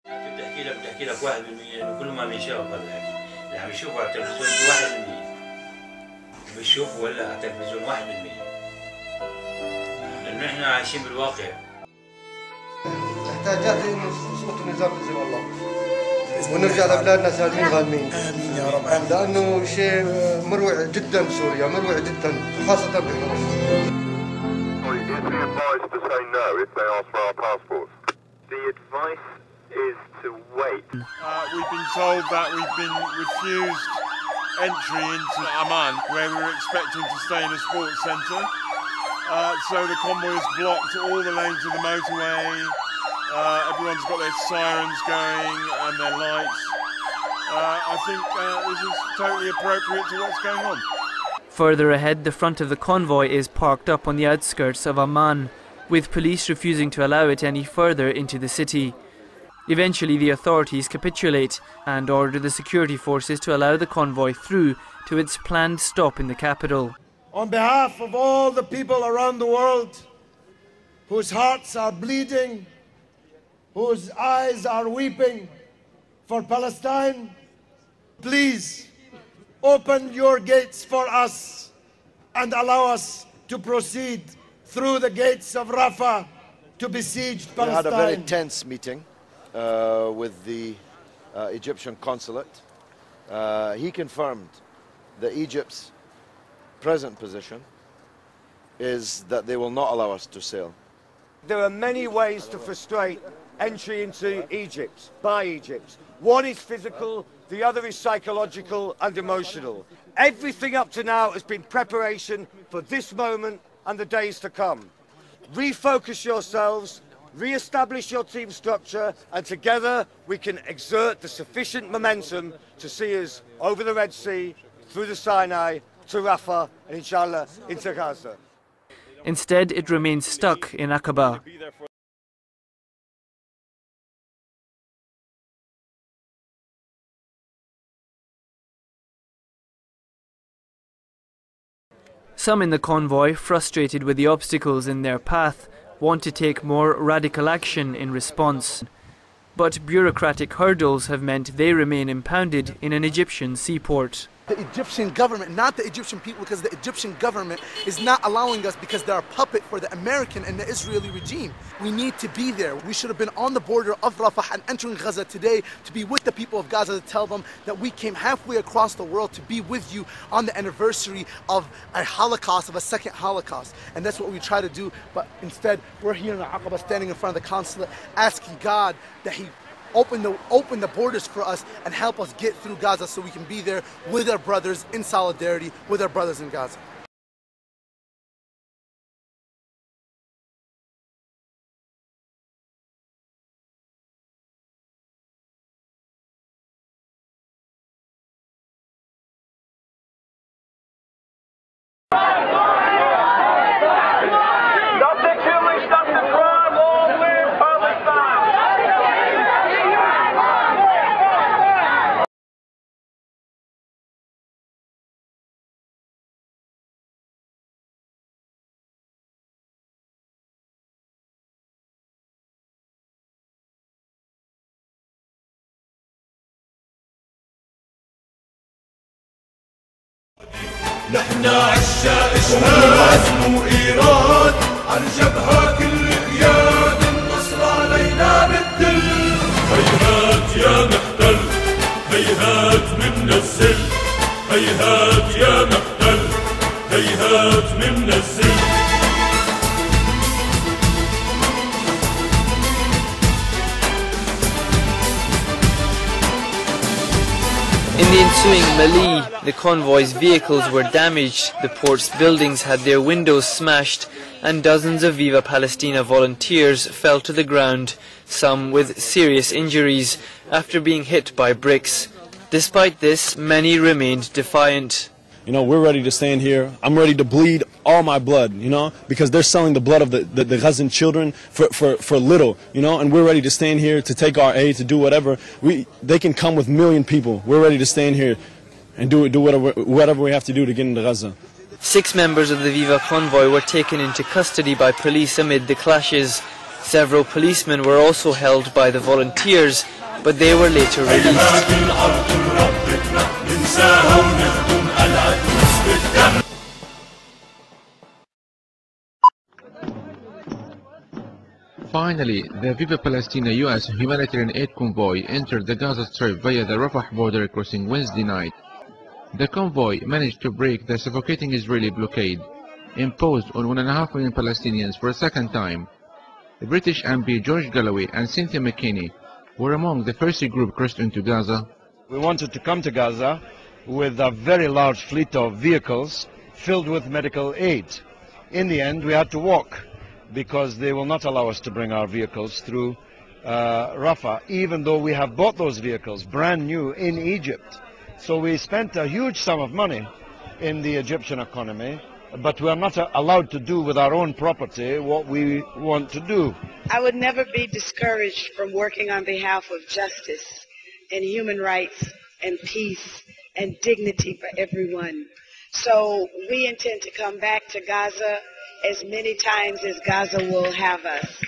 بدي احكي لك 1% انه كل ما بيشوف هذا اللي عم يشوفوا على التلفزيون 1% بيشوفوا هلا على التلفزيون 1%، لانه احنا عايشين بالواقع. احتاجات انه يسقط النظام باذن الله ونرجع لبلادنا سالمين غانمين. امين يا رب، امين. لانه شيء مروع جدا بسوريا، مروع جدا خاصه بحرس. We've been told that we've been refused entry into Amman, where we were expecting to stay in a sports centre. So the convoy has blocked all the lanes of the motorway. Everyone's got their sirens going and their lights. I think this is totally appropriate to what's going on. Further ahead, the front of the convoy is parked up on the outskirts of Amman, with police refusing to allow it any further into the city. Eventually, the authorities capitulate and order the security forces to allow the convoy through to its planned stop in the capital. On behalf of all the people around the world whose hearts are bleeding, whose eyes are weeping for Palestine, please open your gates for us and allow us to proceed through the gates of Rafah to besieged Palestine. We had a very tense meeting with the Egyptian consulate. He confirmed that Egypt's present position is that they will not allow us to sail. There are many ways to frustrate entry into Egypt, by Egypt. One is physical, the other is psychological and emotional. Everything up to now has been preparation for this moment and the days to come. Refocus yourselves, re-establish your team structure, and together we can exert the sufficient momentum to see us over the Red Sea, through the Sinai, to Rafah, and inshallah into Gaza. Instead, it remains stuck in Aqaba. Some in the convoy, frustrated with the obstacles in their path, want to take more radical action in response. But bureaucratic hurdles have meant they remain impounded in an Egyptian seaport. The Egyptian government, not the Egyptian people, because the Egyptian government is not allowing us because they're a puppet for the American and the Israeli regime. We need to be there. We should have been on the border of Rafah and entering Gaza today to be with the people of Gaza, to tell them that we came halfway across the world to be with you on the anniversary of a Holocaust, of a second Holocaust. And that's what we try to do. But instead, we're here in Aqaba standing in front of the consulate asking God that He open the borders for us and help us get through Gaza so we can be there with our brothers in solidarity with our brothers in Gaza. نحن عشاق إجهاد وإيراد عالجبهة كل قياد النصر علينا بالدل. هيهات يا محتل هيهات من الزل، هيهات يا محتل هيهات من الزل. In the ensuing melee, the convoy's vehicles were damaged, the port's buildings had their windows smashed, and dozens of Viva Palestina volunteers fell to the ground, some with serious injuries, after being hit by bricks. Despite this, many remained defiant. You know, we're ready to stand here. I'm ready to bleed all my blood, you know, because they're selling the blood of the Gazan children for little, you know, and we're ready to stand here to take our aid, to do whatever. They can come with 1 million people. We're ready to stand here and do whatever we have to do to get into Gaza. 6 members of the Viva convoy were taken into custody by police amid the clashes. Several policemen were also held by the volunteers, but they were later released. Finally, the Viva Palestina U.S. humanitarian aid convoy entered the Gaza Strip via the Rafah border crossing Wednesday night. The convoy managed to break the suffocating Israeli blockade, imposed on 1.5 million Palestinians for a second time. The British MP George Galloway and Cynthia McKinney were among the first group crossed into Gaza. We wanted to come to Gaza with a very large fleet of vehicles filled with medical aid. In the end, we had to walk, because they will not allow us to bring our vehicles through Rafah, even though we have bought those vehicles brand new in Egypt. So we spent a huge sum of money in the Egyptian economy, but we are not allowed to do with our own property what we want to do. I would never be discouraged from working on behalf of justice and human rights and peace and dignity for everyone. So we intend to come back to Gaza as many times as Gaza will have us.